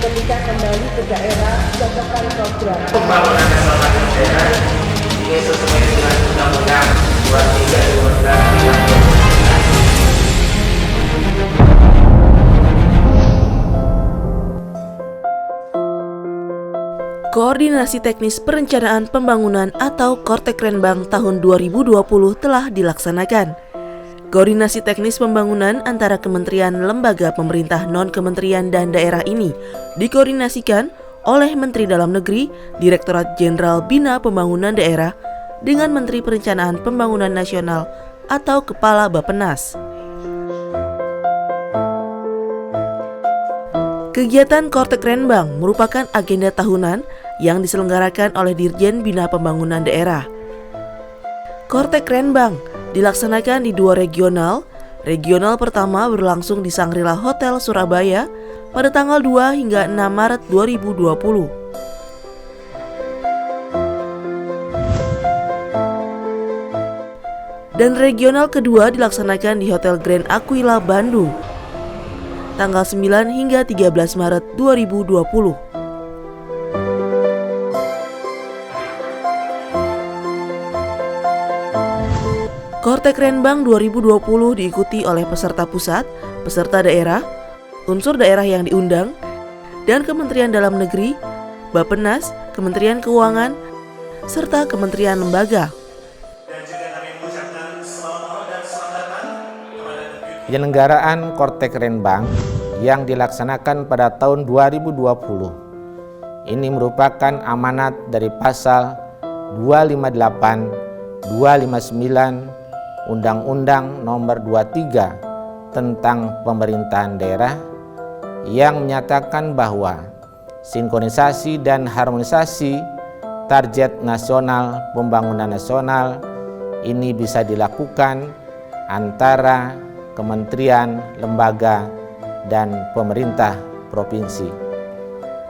ketika kembali ke daerah cocokkan program pembangunan nasional daerah ini sesuai dengan Undang-Undang 23 Koordinasi Teknis Perencanaan Pembangunan atau Kortekrenbang tahun 2020 telah dilaksanakan. Koordinasi teknis pembangunan antara kementerian, lembaga pemerintah non-kementerian dan daerah ini dikoordinasikan oleh Menteri Dalam Negeri, Direktorat Jenderal Bina Pembangunan Daerah dengan Menteri Perencanaan Pembangunan Nasional atau Kepala Bappenas. Kegiatan Kortekrenbang merupakan agenda tahunan yang diselenggarakan oleh Dirjen Bina Pembangunan Daerah. Kortekrenbang dilaksanakan di 2 regional. Regional pertama berlangsung di Sangrila Hotel Surabaya pada tanggal 2 hingga 6 Maret 2020. Dan regional kedua dilaksanakan di Hotel Grand Aquila Bandung tanggal 9 hingga 13 Maret 2020. Kortekrenbang 2020 diikuti oleh peserta pusat, peserta daerah, unsur daerah yang diundang, dan Kementerian Dalam Negeri, Bappenas, Kementerian Keuangan, serta kementerian lembaga. Penyelenggaraan Kortekrenbang yang dilaksanakan pada tahun 2020 ini merupakan amanat dari pasal 258, 259 Undang-Undang Nomor 23 tentang Pemerintahan Daerah yang menyatakan bahwa sinkronisasi dan harmonisasi target nasional pembangunan nasional ini bisa dilakukan antara kementerian, lembaga, dan pemerintah provinsi.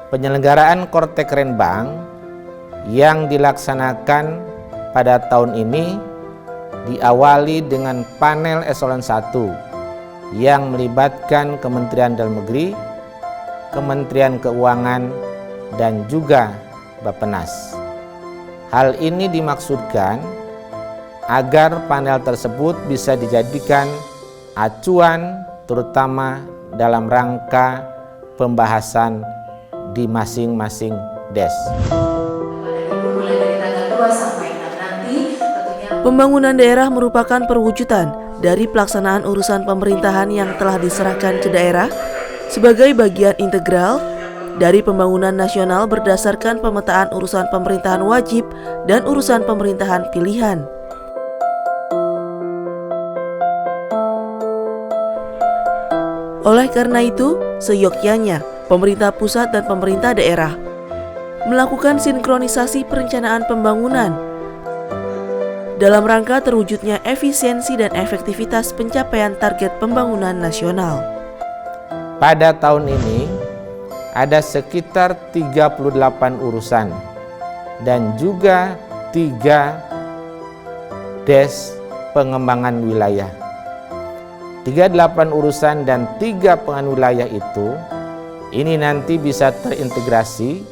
Penyelenggaraan Kortekrenbang yang dilaksanakan pada tahun ini diawali dengan panel eselon 1 yang melibatkan Kementerian Dalam Negeri, Kementerian Keuangan, dan juga Bappenas. Hal ini dimaksudkan agar panel tersebut bisa dijadikan acuan terutama dalam rangka pembahasan di masing-masing des. Pembangunan daerah merupakan perwujudan dari pelaksanaan urusan pemerintahan yang telah diserahkan ke daerah sebagai bagian integral dari pembangunan nasional berdasarkan pemetaan urusan pemerintahan wajib dan urusan pemerintahan pilihan. Oleh karena itu, seyogyanya pemerintah pusat dan pemerintah daerah melakukan sinkronisasi perencanaan pembangunan dalam rangka terwujudnya efisiensi dan efektivitas pencapaian target pembangunan nasional. Pada tahun ini ada sekitar 38 urusan dan juga 3 des pengembangan wilayah. 38 urusan dan 3 pengembangan wilayah itu ini nanti bisa terintegrasi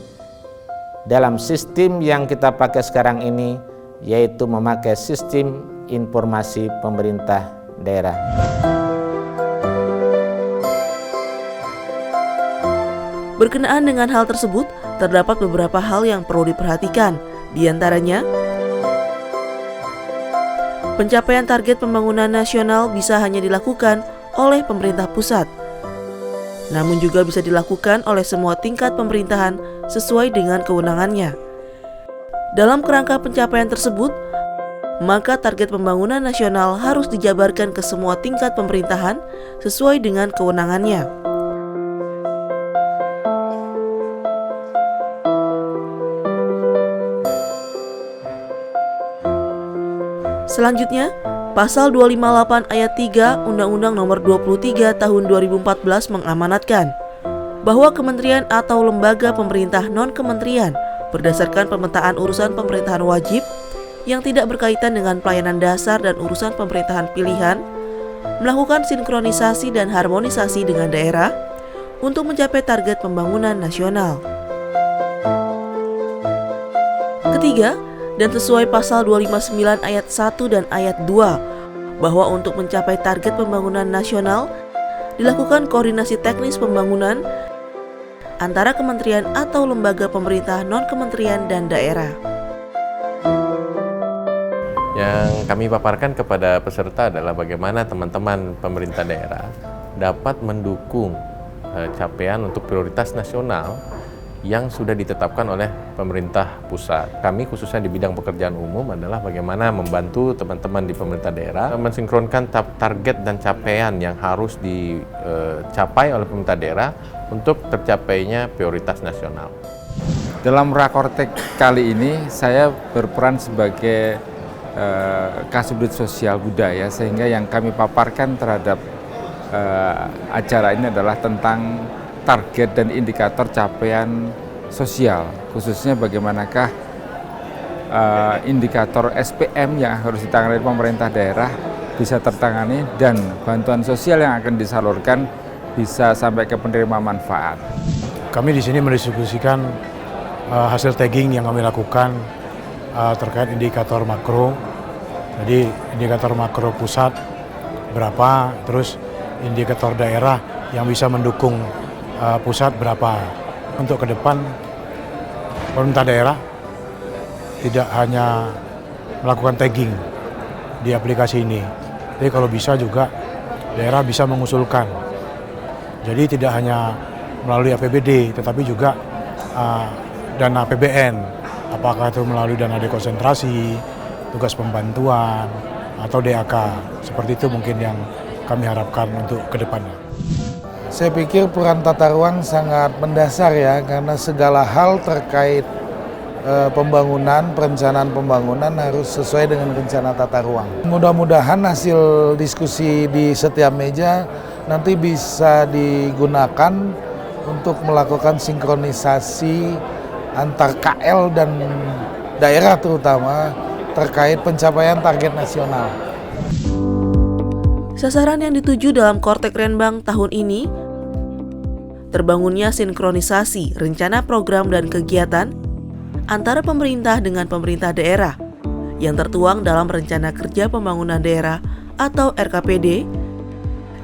dalam sistem yang kita pakai sekarang ini, yaitu memakai sistem informasi pemerintah daerah. Berkenaan dengan hal tersebut, terdapat beberapa hal yang perlu diperhatikan, di antaranya pencapaian target pembangunan nasional bisa hanya dilakukan oleh pemerintah pusat, namun juga bisa dilakukan oleh semua tingkat pemerintahan sesuai dengan kewenangannya. Dalam kerangka pencapaian tersebut, maka target pembangunan nasional harus dijabarkan ke semua tingkat pemerintahan sesuai dengan kewenangannya. Selanjutnya, Pasal 258 ayat 3 Undang-Undang Nomor 23 Tahun 2014 mengamanatkan bahwa kementerian atau lembaga pemerintah non-kementerian berdasarkan pemetaan urusan pemerintahan wajib yang tidak berkaitan dengan pelayanan dasar dan urusan pemerintahan pilihan melakukan sinkronisasi dan harmonisasi dengan daerah untuk mencapai target pembangunan nasional. Ketiga, dan sesuai pasal 259 ayat 1 dan ayat 2, bahwa untuk mencapai target pembangunan nasional, dilakukan koordinasi teknis pembangunan antara kementerian atau lembaga pemerintah non-kementerian dan daerah. Yang kami paparkan kepada peserta adalah bagaimana teman-teman pemerintah daerah dapat mendukung capaian untuk prioritas nasional yang sudah ditetapkan oleh pemerintah pusat. Kami khususnya di bidang pekerjaan umum adalah bagaimana membantu teman-teman di pemerintah daerah mensinkronkan target dan capaian yang harus dicapai oleh pemerintah daerah untuk tercapainya prioritas nasional. Dalam Rakortek kali ini saya berperan sebagai Kasubdit Sosial Budaya, sehingga yang kami paparkan terhadap acara ini adalah tentang target dan indikator capaian sosial, khususnya bagaimanakah indikator SPM yang harus ditangani pemerintah daerah bisa tertangani dan bantuan sosial yang akan disalurkan bisa sampai ke penerima manfaat. Kami di sini mendiskusikan hasil tagging yang kami lakukan terkait indikator makro. Jadi indikator makro pusat berapa, terus indikator daerah yang bisa mendukung pusat berapa. Untuk ke depan pemerintah daerah tidak hanya melakukan tagging di aplikasi ini, tapi kalau bisa juga daerah bisa mengusulkan. Jadi tidak hanya melalui APBD, tetapi juga dana APBN, apakah itu melalui dana dekonsentrasi, tugas pembantuan, atau DAK. Seperti itu mungkin yang kami harapkan untuk ke depannya. Saya pikir peran tata ruang sangat mendasar ya, karena segala hal terkait pembangunan, perencanaan pembangunan harus sesuai dengan rencana tata ruang. Mudah-mudahan hasil diskusi di setiap meja nanti bisa digunakan untuk melakukan sinkronisasi antar KL dan daerah terutama terkait pencapaian target nasional. Sasaran yang dituju dalam Kortekrenbang tahun ini, terbangunnya sinkronisasi rencana program dan kegiatan antara pemerintah dengan pemerintah daerah yang tertuang dalam Rencana Kerja Pembangunan Daerah atau RKPD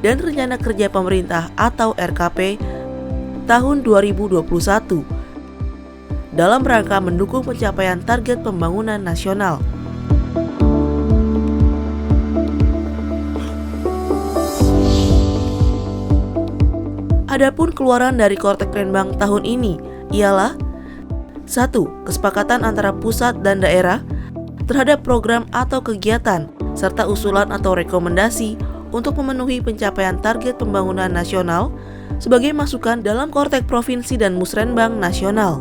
dan Rencana Kerja Pemerintah atau RKP tahun 2021 dalam rangka mendukung pencapaian target pembangunan nasional. Adapun keluaran dari Kortekrenbang tahun ini ialah 1. Kesepakatan antara pusat dan daerah terhadap program atau kegiatan serta usulan atau rekomendasi untuk memenuhi pencapaian target pembangunan nasional sebagai masukan dalam Kortek Provinsi dan Musrenbang Nasional.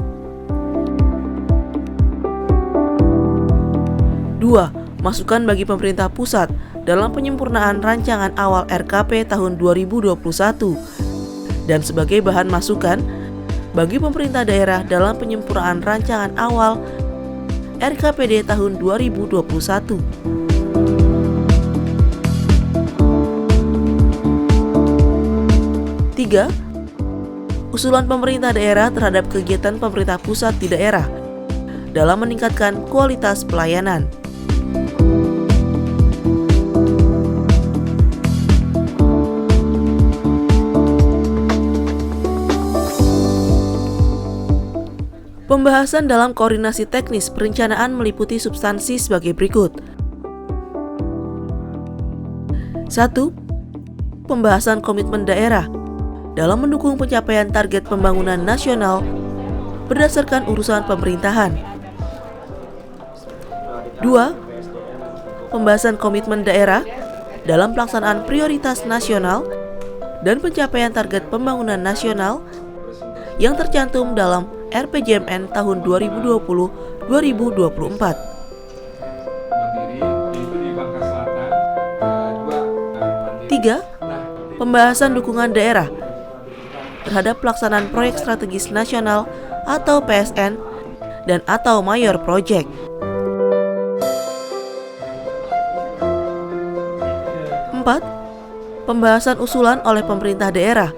2. Masukan bagi pemerintah pusat dalam penyempurnaan rancangan awal RKP tahun 2021 dan sebagai bahan masukan bagi pemerintah daerah dalam penyempurnaan rancangan awal RKPD tahun 2021. 3. Usulan pemerintah daerah terhadap kegiatan pemerintah pusat di daerah dalam meningkatkan kualitas pelayanan. Pembahasan dalam koordinasi teknis perencanaan meliputi substansi sebagai berikut. 1. Pembahasan komitmen daerah dalam mendukung pencapaian target pembangunan nasional berdasarkan urusan pemerintahan. 2. Pembahasan komitmen daerah dalam pelaksanaan prioritas nasional dan pencapaian target pembangunan nasional yang tercantum dalam RPJMN tahun 2020-2024. 3. Pembahasan dukungan daerah terhadap pelaksanaan proyek strategis nasional atau PSN dan atau mayor project. 4. Pembahasan usulan oleh pemerintah daerah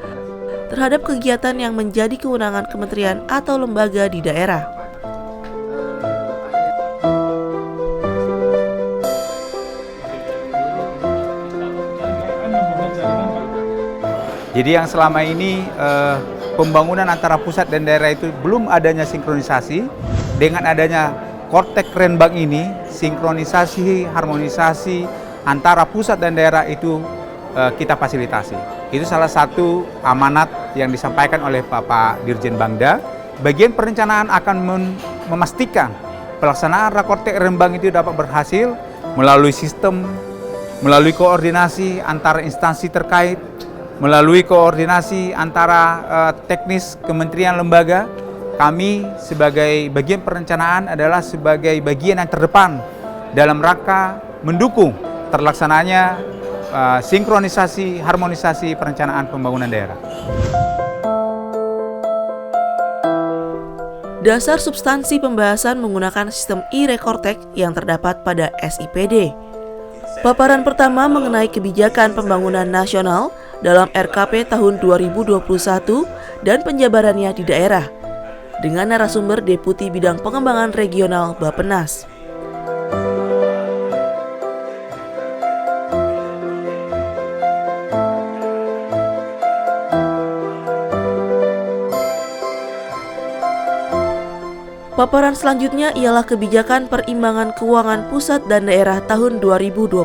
terhadap kegiatan yang menjadi kewenangan kementerian atau lembaga di daerah. Jadi yang selama ini pembangunan antara pusat dan daerah itu belum adanya sinkronisasi. Dengan adanya Kortek Renbang ini, sinkronisasi, harmonisasi antara pusat dan daerah itu kita fasilitasi. Itu salah satu amanat yang disampaikan oleh Bapak Dirjen Bangda. Bagian perencanaan akan memastikan pelaksanaan Rakortek Renbang itu dapat berhasil melalui sistem, melalui koordinasi antara instansi terkait, melalui koordinasi antara teknis kementerian lembaga. Kami sebagai bagian perencanaan adalah sebagai bagian yang terdepan dalam rangka mendukung terlaksananya sinkronisasi, harmonisasi perencanaan pembangunan daerah. Dasar substansi pembahasan menggunakan sistem e-Rekortek yang terdapat pada SIPD. Paparan pertama mengenai kebijakan pembangunan nasional dalam RKP tahun 2021 dan penjabarannya di daerah, dengan narasumber Deputi Bidang Pengembangan Regional Bappenas. Paparan selanjutnya ialah kebijakan perimbangan keuangan pusat dan daerah tahun 2021.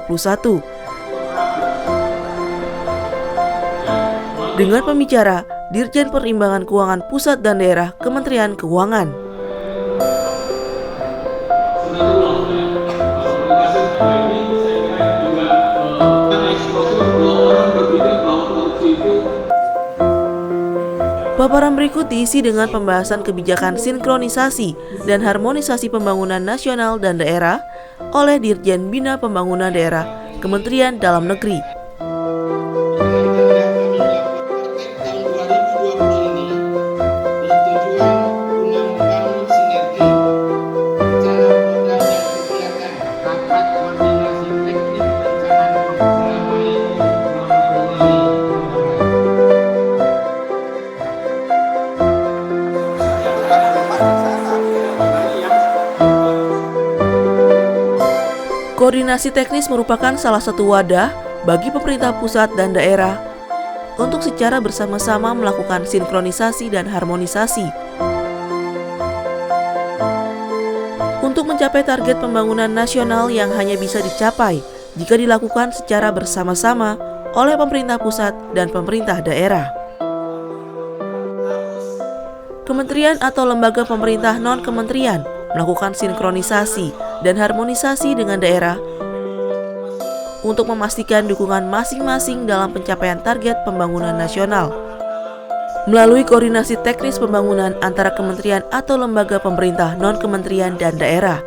Dengan pembicara Dirjen Perimbangan Keuangan Pusat dan Daerah Kementerian Keuangan. Paparan berikut diisi dengan pembahasan kebijakan sinkronisasi dan harmonisasi pembangunan nasional dan daerah oleh Dirjen Bina Pembangunan Daerah Kementerian Dalam Negeri. Koordinasi teknis merupakan salah satu wadah bagi pemerintah pusat dan daerah untuk secara bersama-sama melakukan sinkronisasi dan harmonisasi untuk mencapai target pembangunan nasional yang hanya bisa dicapai jika dilakukan secara bersama-sama oleh pemerintah pusat dan pemerintah daerah. Kementerian atau lembaga pemerintah non-kementerian melakukan sinkronisasi dan harmonisasi dengan daerah untuk memastikan dukungan masing-masing dalam pencapaian target pembangunan nasional. Melalui koordinasi teknis pembangunan antara kementerian atau lembaga pemerintah non-kementerian dan daerah,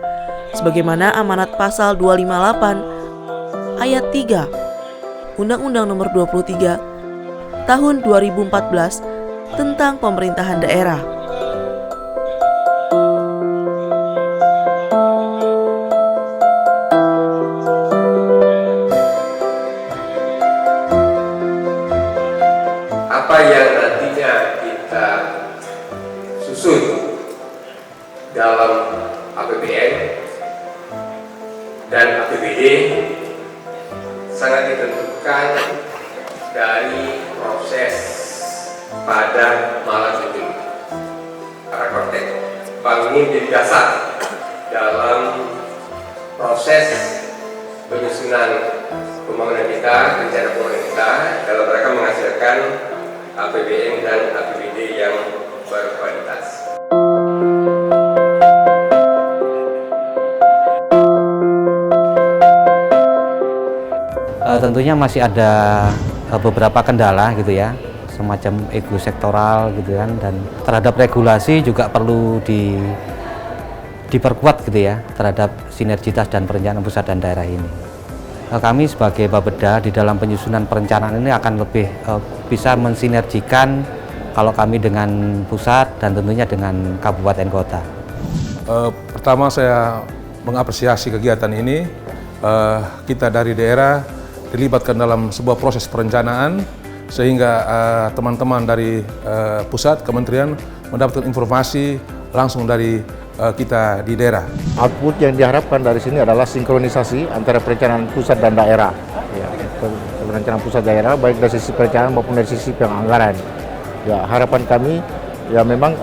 sebagaimana amanat pasal 258 ayat 3 Undang-Undang Nomor 23 Tahun 2014 tentang pemerintahan daerah. Apa yang nantinya kita susun dalam APBN dan APBD sangat ditentukan dari proses pada malam itu. Rakortek bangun jadi dasar dalam proses penyusunan pembangunan kita, rencana pembangunan kita dalam rangka menghasilkan APBN dan APBD yang berkualitas. Tentunya masih ada beberapa kendala gitu ya, semacam ego sektoral gitu kan, dan terhadap regulasi juga perlu diperkuat gitu ya terhadap sinergitas dan perencanaan pusat dan daerah ini. Kami sebagai Bapeda di dalam penyusunan perencanaan ini akan lebih bisa mensinergikan kalau kami dengan pusat dan tentunya dengan kabupaten kota. Pertama saya mengapresiasi kegiatan ini. Kita dari daerah dilibatkan dalam sebuah proses perencanaan sehingga teman-teman dari pusat kementerian mendapatkan informasi langsung dari kita di daerah. Output yang diharapkan dari sini adalah sinkronisasi antara perencanaan pusat dan daerah. Ya, perencanaan pusat daerah baik dari sisi perencanaan maupun dari sisi anggaran. Ya, harapan kami ya memang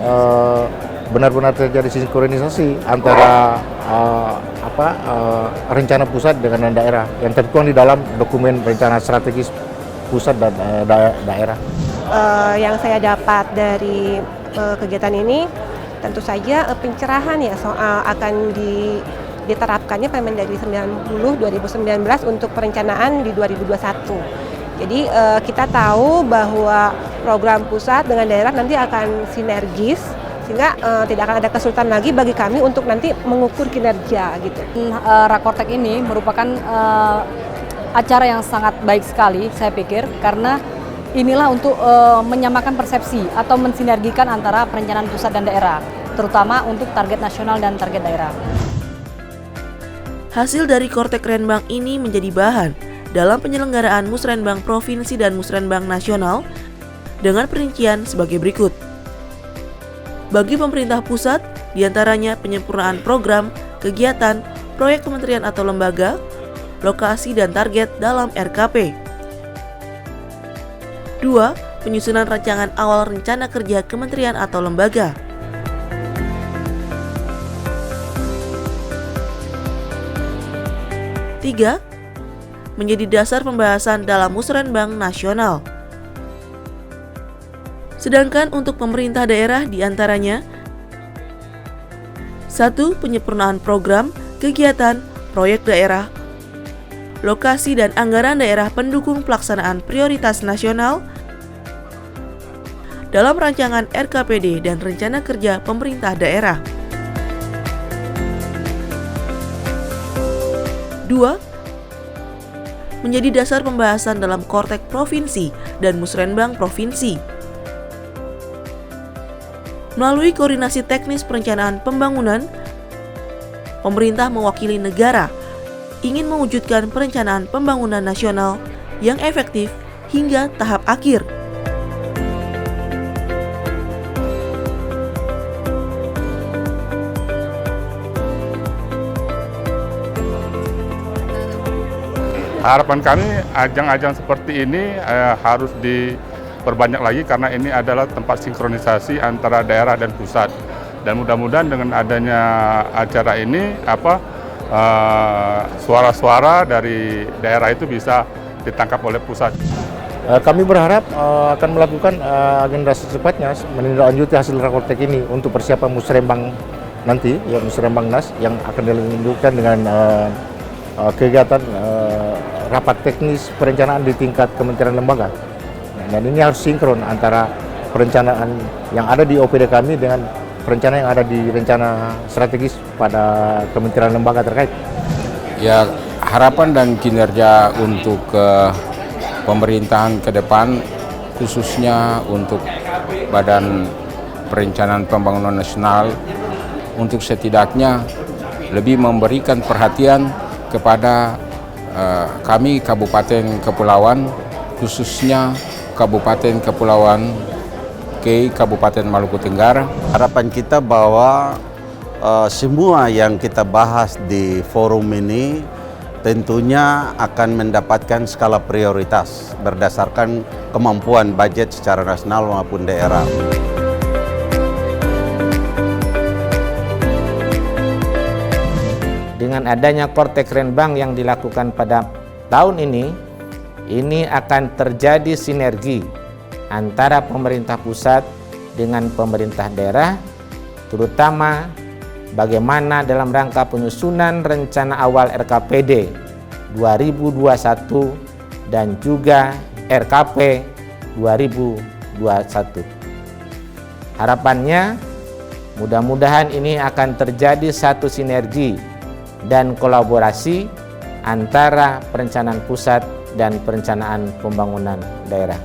benar-benar terjadi sinkronisasi antara rencana pusat dengan daerah yang tertuang di dalam dokumen rencana strategis pusat dan daerah. Yang saya dapat dari kegiatan ini tentu saja pencerahan ya soal akan diterapkannya Permendagri 90 2019 untuk perencanaan di 2021. Jadi kita tahu bahwa program pusat dengan daerah nanti akan sinergis sehingga tidak akan ada kesulitan lagi bagi kami untuk nanti mengukur kinerja gitu. Rakortek ini merupakan acara yang sangat baik sekali saya pikir karena inilah untuk menyamakan persepsi atau mensinergikan antara perencanaan pusat dan daerah, terutama untuk target nasional dan target daerah. Hasil dari Kortekrenbang ini menjadi bahan dalam penyelenggaraan Musrenbang Provinsi dan Musrenbang Nasional dengan perincian sebagai berikut. Bagi pemerintah pusat, diantaranya penyempurnaan program, kegiatan, proyek kementerian atau lembaga, lokasi dan target dalam RKP. 2. Penyusunan rancangan awal rencana kerja kementerian atau lembaga. 3. Menjadi dasar pembahasan dalam Musrenbang Nasional. Sedangkan untuk pemerintah daerah diantaranya 1. Penyempurnaan program, kegiatan, proyek daerah, lokasi dan anggaran daerah pendukung pelaksanaan prioritas nasional dalam rancangan RKPD dan rencana kerja pemerintah daerah. 2. Menjadi dasar pembahasan dalam Kortek Provinsi dan Musrenbang Provinsi. Melalui koordinasi teknis perencanaan pembangunan, pemerintah mewakili negara ingin mewujudkan perencanaan pembangunan nasional yang efektif hingga tahap akhir. Harapan kami ajang-ajang seperti ini harus diperbanyak lagi karena ini adalah tempat sinkronisasi antara daerah dan pusat. Dan mudah-mudahan dengan adanya acara ini suara-suara dari daerah itu bisa ditangkap oleh pusat. Kami berharap akan melakukan agenda secepatnya menindaklanjuti hasil rakortek ini untuk persiapan Musrenbang nanti, ya Musrenbang Nas yang akan dilanjutkan dengan kegiatan rapat teknis perencanaan di tingkat kementerian lembaga. Dan ini harus sinkron antara perencanaan yang ada di OPD kami dengan perencanaan yang ada di rencana strategis pada kementerian lembaga terkait. Ya, harapan dan kinerja untuk pemerintahan ke depan, khususnya untuk Badan Perencanaan Pembangunan Nasional, untuk setidaknya lebih memberikan perhatian kepada kami Kabupaten Kepulauan, khususnya Kabupaten Kepulauan Kei, Kabupaten Maluku Tenggara. Harapan kita bahwa semua yang kita bahas di forum ini tentunya akan mendapatkan skala prioritas berdasarkan kemampuan budget secara nasional maupun daerah. Dengan adanya Kortekrenbang yang dilakukan pada tahun ini akan terjadi sinergi antara pemerintah pusat dengan pemerintah daerah, terutama bagaimana dalam rangka penyusunan rencana awal RKPD 2021 dan juga RKP 2021. Harapannya mudah-mudahan ini akan terjadi satu sinergi dan kolaborasi antara perencanaan pusat dan perencanaan pembangunan daerah.